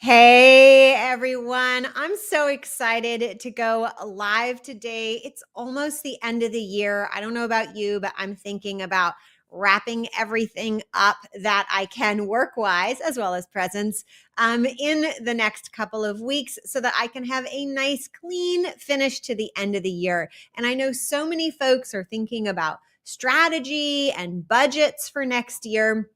Hey everyone, I'm so excited to go live today. It's almost the end of the year. I don't know about you, but I'm thinking about wrapping everything up that I can work wise as well as presents in the next couple of weeks so that I can have a nice clean finish to the end of the year. And I know so many folks are thinking about strategy and budgets for next year.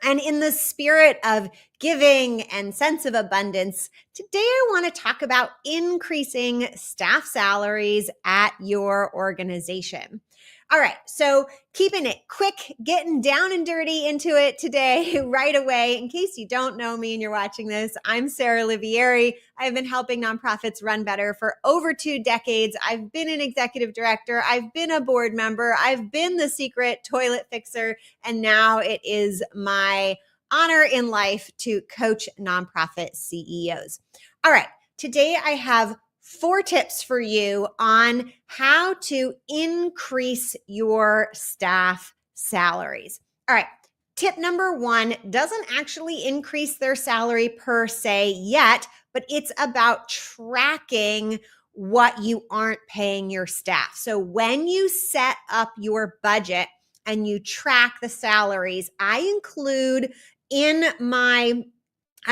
And in the spirit of giving and sense of abundance, today I want to talk about increasing staff salaries at your organization. All right, so keeping it quick, getting down and dirty into it today, right away. In case you don't know me and you're watching this, I'm Sarah Olivieri. I've been helping nonprofits run better for over 2 decades. I've been an executive director. I've been a board member. I've been the secret toilet fixer. And now it is my honor in life to coach nonprofit CEOs. All right, today I have 4 tips for you on how to increase your staff salaries. All right. Tip number 1 doesn't actually increase their salary per se yet, but it's about tracking what you aren't paying your staff. So when you set up your budget and you track the salaries, I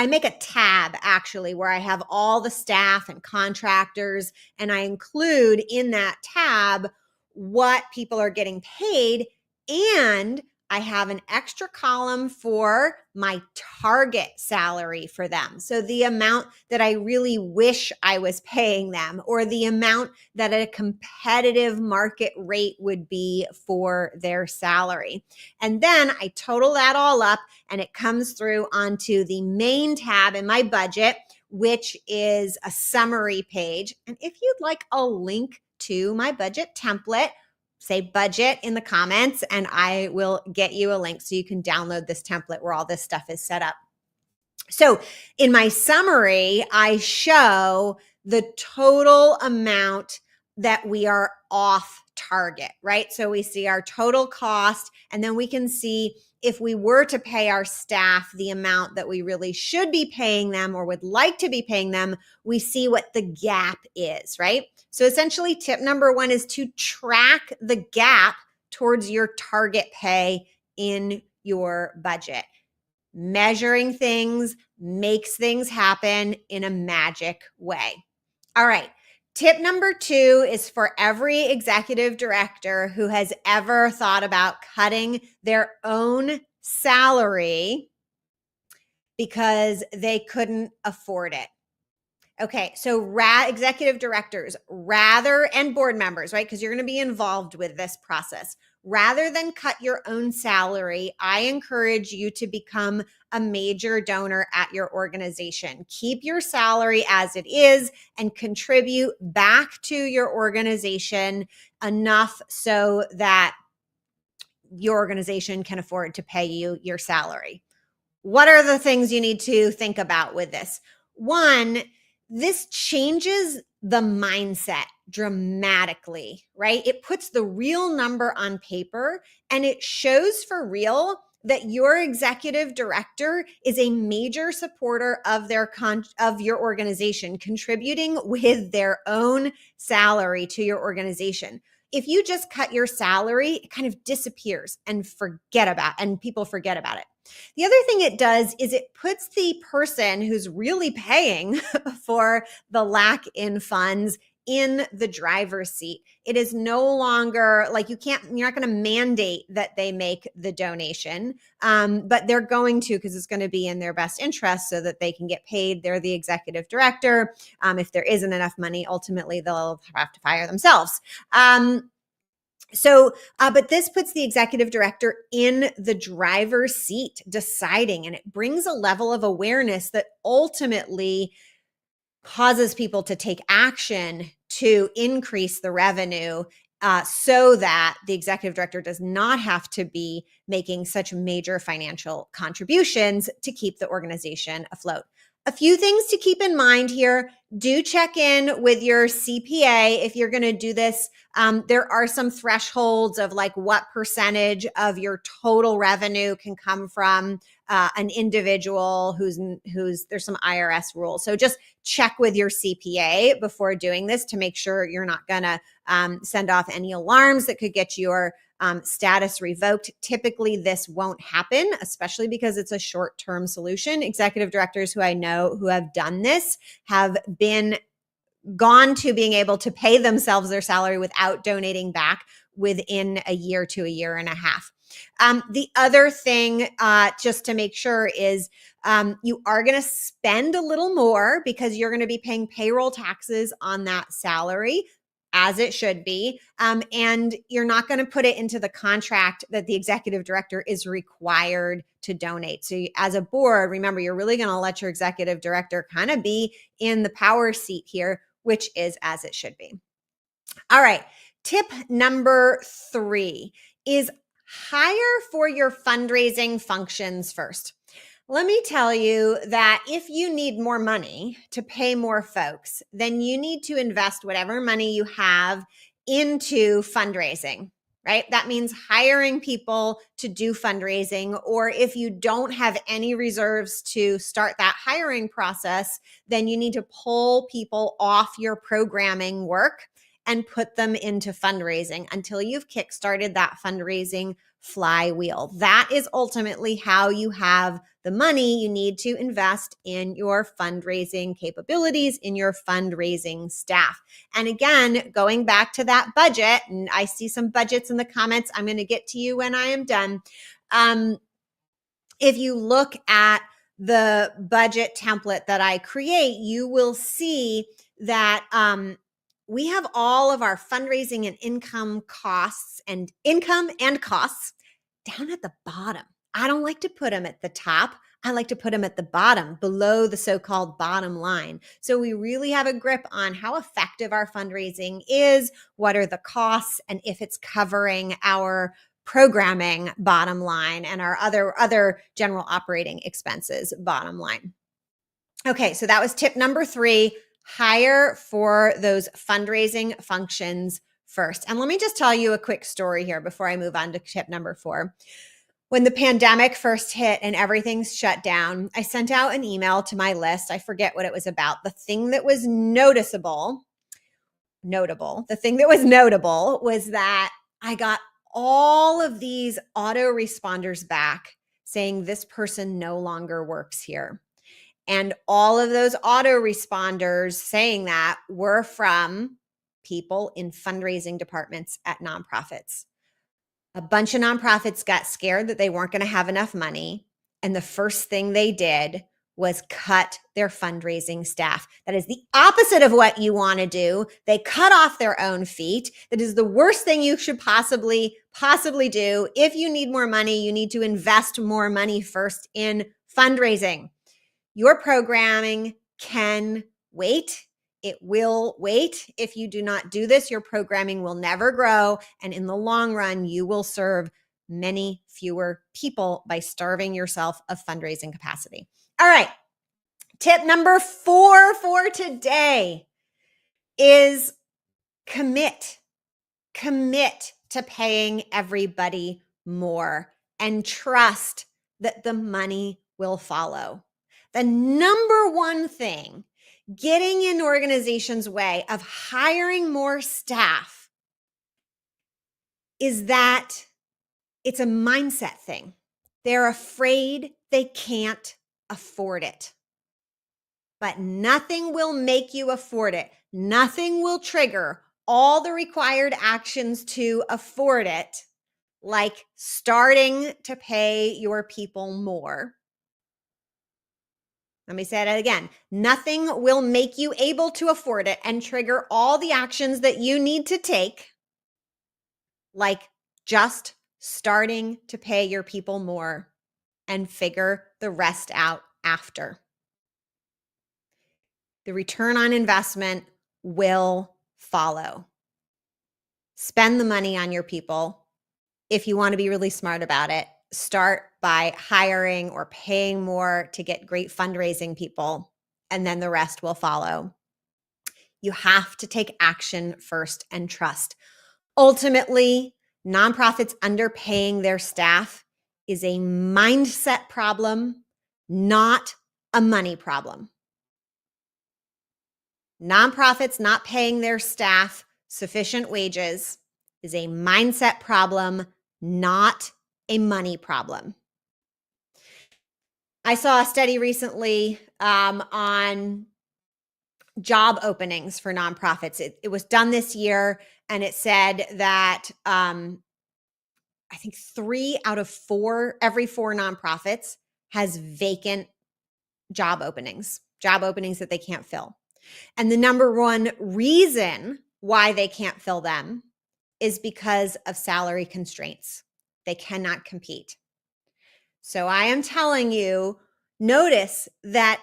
make a tab actually where I have all the staff and contractors, and I include in that tab what people are getting paid, and I have an extra column for my target salary for them. So the amount that I really wish I was paying them, or the amount that a competitive market rate would be for their salary. And then I total that all up and it comes through onto the main tab in my budget, which is a summary page. And if you'd like a link to my budget template, say budget in the comments and I will get you a link so you can download this template where all this stuff is set up. So in my summary, I show the total amount that we are off target, right? So we see our total cost, and then we can see if we were to pay our staff the amount that we really should be paying them or would like to be paying them, we see what the gap is, right? So essentially tip number 1 is to track the gap towards your target pay in your budget. Measuring things makes things happen in a magic way. All right. Tip number 2 is for every executive director who has ever thought about cutting their own salary because they couldn't afford it. Okay, so executive directors, and board members, right? Because you're going to be involved with this process. Rather than cut your own salary, I encourage you to become a major donor at your organization. Keep your salary as it is and contribute back to your organization enough so that your organization can afford to pay you your salary. What are the things you need to think about with this? 1, this changes the mindset dramatically, right? It puts the real number on paper and it shows for real that your executive director is a major supporter of your organization, contributing with their own salary to your organization. If you just cut your salary, it kind of disappears and people forget about it. The other thing it does is it puts the person who's really paying for the lack in funds in the driver's seat. It is no longer like you're not going to mandate that they make the donation, but they're going to, because it's going to be in their best interest so that they can get paid. They're the executive director. If there isn't enough money, ultimately they'll have to fire themselves. But this puts the executive director in the driver's seat deciding, and it brings a level of awareness that ultimately causes people to take action to increase the revenue so that the executive director does not have to be making such major financial contributions to keep the organization afloat. A few things to keep in mind here. Do check in with your CPA if you're going to do this. There are some thresholds of like what percentage of your total revenue can come from an individual who's there's some IRS rules. So just check with your CPA before doing this to make sure you're not going to send off any alarms that could get your status revoked. Typically, this won't happen, especially because it's a short-term solution. Executive directors who I know who have done this have gone to being able to pay themselves their salary without donating back within a year to a year and a half. The other thing, just to make sure, is you are going to spend a little more because you're going to be paying payroll taxes on that salary, as it should be. And you're not going to put it into the contract that the executive director is required to donate. So as a board, remember, you're really going to let your executive director kind of be in the power seat here, which is as it should be. All right. Tip number 3 is hire for your fundraising functions first. Let me tell you that if you need more money to pay more folks, then you need to invest whatever money you have into fundraising, right? That means hiring people to do fundraising, or if you don't have any reserves to start that hiring process, then you need to pull people off your programming work and put them into fundraising until you've kickstarted that fundraising flywheel. That is ultimately how you have the money you need to invest in your fundraising capabilities, in your fundraising staff. And again, going back to that budget, and I see some budgets in the comments, I'm going to get to you when I am done. If you look at the budget template that I create, you will see that we have all of our fundraising and income costs and costs down at the bottom. I don't like to put them at the top. I like to put them at the bottom, below the so-called bottom line. So we really have a grip on how effective our fundraising is, what are the costs, and if it's covering our programming bottom line and our other general operating expenses bottom line. Okay, so that was tip number 3. Hire for those fundraising functions first. And let me just tell you a quick story here before I move on to tip number 4. When the pandemic first hit and everything's shut down, I sent out an email to my list. I forget what it was about. The thing that was notable was that I got all of these autoresponders back saying this person no longer works here. And all of those autoresponders saying that were from people in fundraising departments at nonprofits. A bunch of nonprofits got scared that they weren't going to have enough money. And the first thing they did was cut their fundraising staff. That is the opposite of what you want to do. They cut off their own feet. That is the worst thing you should possibly do. If you need more money, you need to invest more money first in fundraising. Your programming can wait. It will wait. If you do not do this, your programming will never grow. And in the long run, you will serve many fewer people by starving yourself of fundraising capacity. All right. Tip number 4 for today is commit. Commit to paying everybody more and trust that the money will follow. The number one thing getting in organizations' way of hiring more staff is that it's a mindset thing. They're afraid they can't afford it. But nothing will make you afford it. Nothing will trigger all the required actions to afford it, like starting to pay your people more. Let me say that again. Nothing will make you able to afford it and trigger all the actions that you need to take, like just starting to pay your people more and figure the rest out after. The return on investment will follow. Spend the money on your people. If you want to be really smart about it, start by hiring or paying more to get great fundraising people. and then the rest will follow. You have to take action first and trust. Ultimately, nonprofits underpaying their staff is a mindset problem, not a money problem. Nonprofits not paying their staff sufficient wages is a mindset problem, not a money problem. I saw a study recently on job openings for nonprofits. It was done this year, and it said that I think 3 out of 4, every 4 nonprofits has vacant job openings that they can't fill. And the number one reason why they can't fill them is because of salary constraints. They cannot compete. So I am telling you, notice that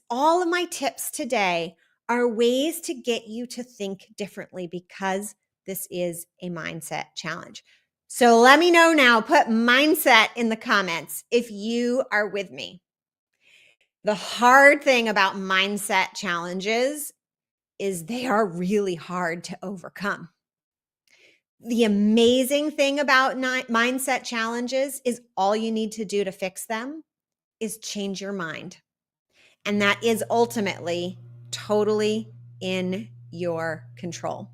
all of my tips today are ways to get you to think differently, because this is a mindset challenge. So let me know now, put mindset in the comments if you are with me. The hard thing about mindset challenges is they are really hard to overcome. The amazing thing about mindset challenges is all you need to do to fix them is change your mind. And that is ultimately totally in your control.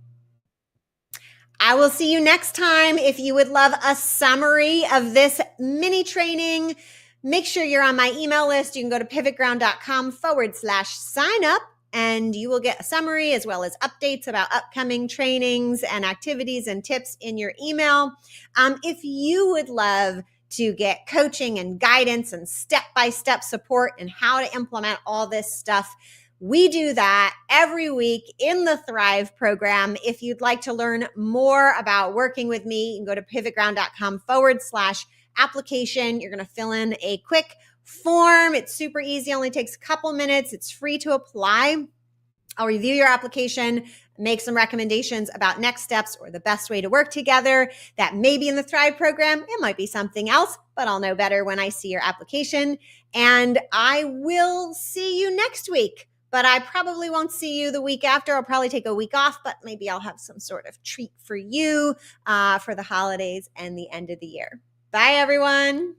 I will see you next time. If you would love a summary of this mini training, make sure you're on my email list. You can go to pivotground.com/sign up, and you will get a summary as well as updates about upcoming trainings and activities and tips in your email. If you would love to get coaching and guidance and step-by-step support and how to implement all this stuff, we do that every week in the Thrive program. If you'd like to learn more about working with me, you can go to pivotground.com/application. You're going to fill in a quick form. It's super easy, only takes a couple minutes. It's free to apply. I'll review your application, make some recommendations about next steps or the best way to work together. That may be in the Thrive program. It might be something else, but I'll know better when I see your application. And I will see you next week. But I probably won't see you the week after. I'll probably take a week off, but maybe I'll have some sort of treat for you for the holidays and the end of the year. Bye, everyone.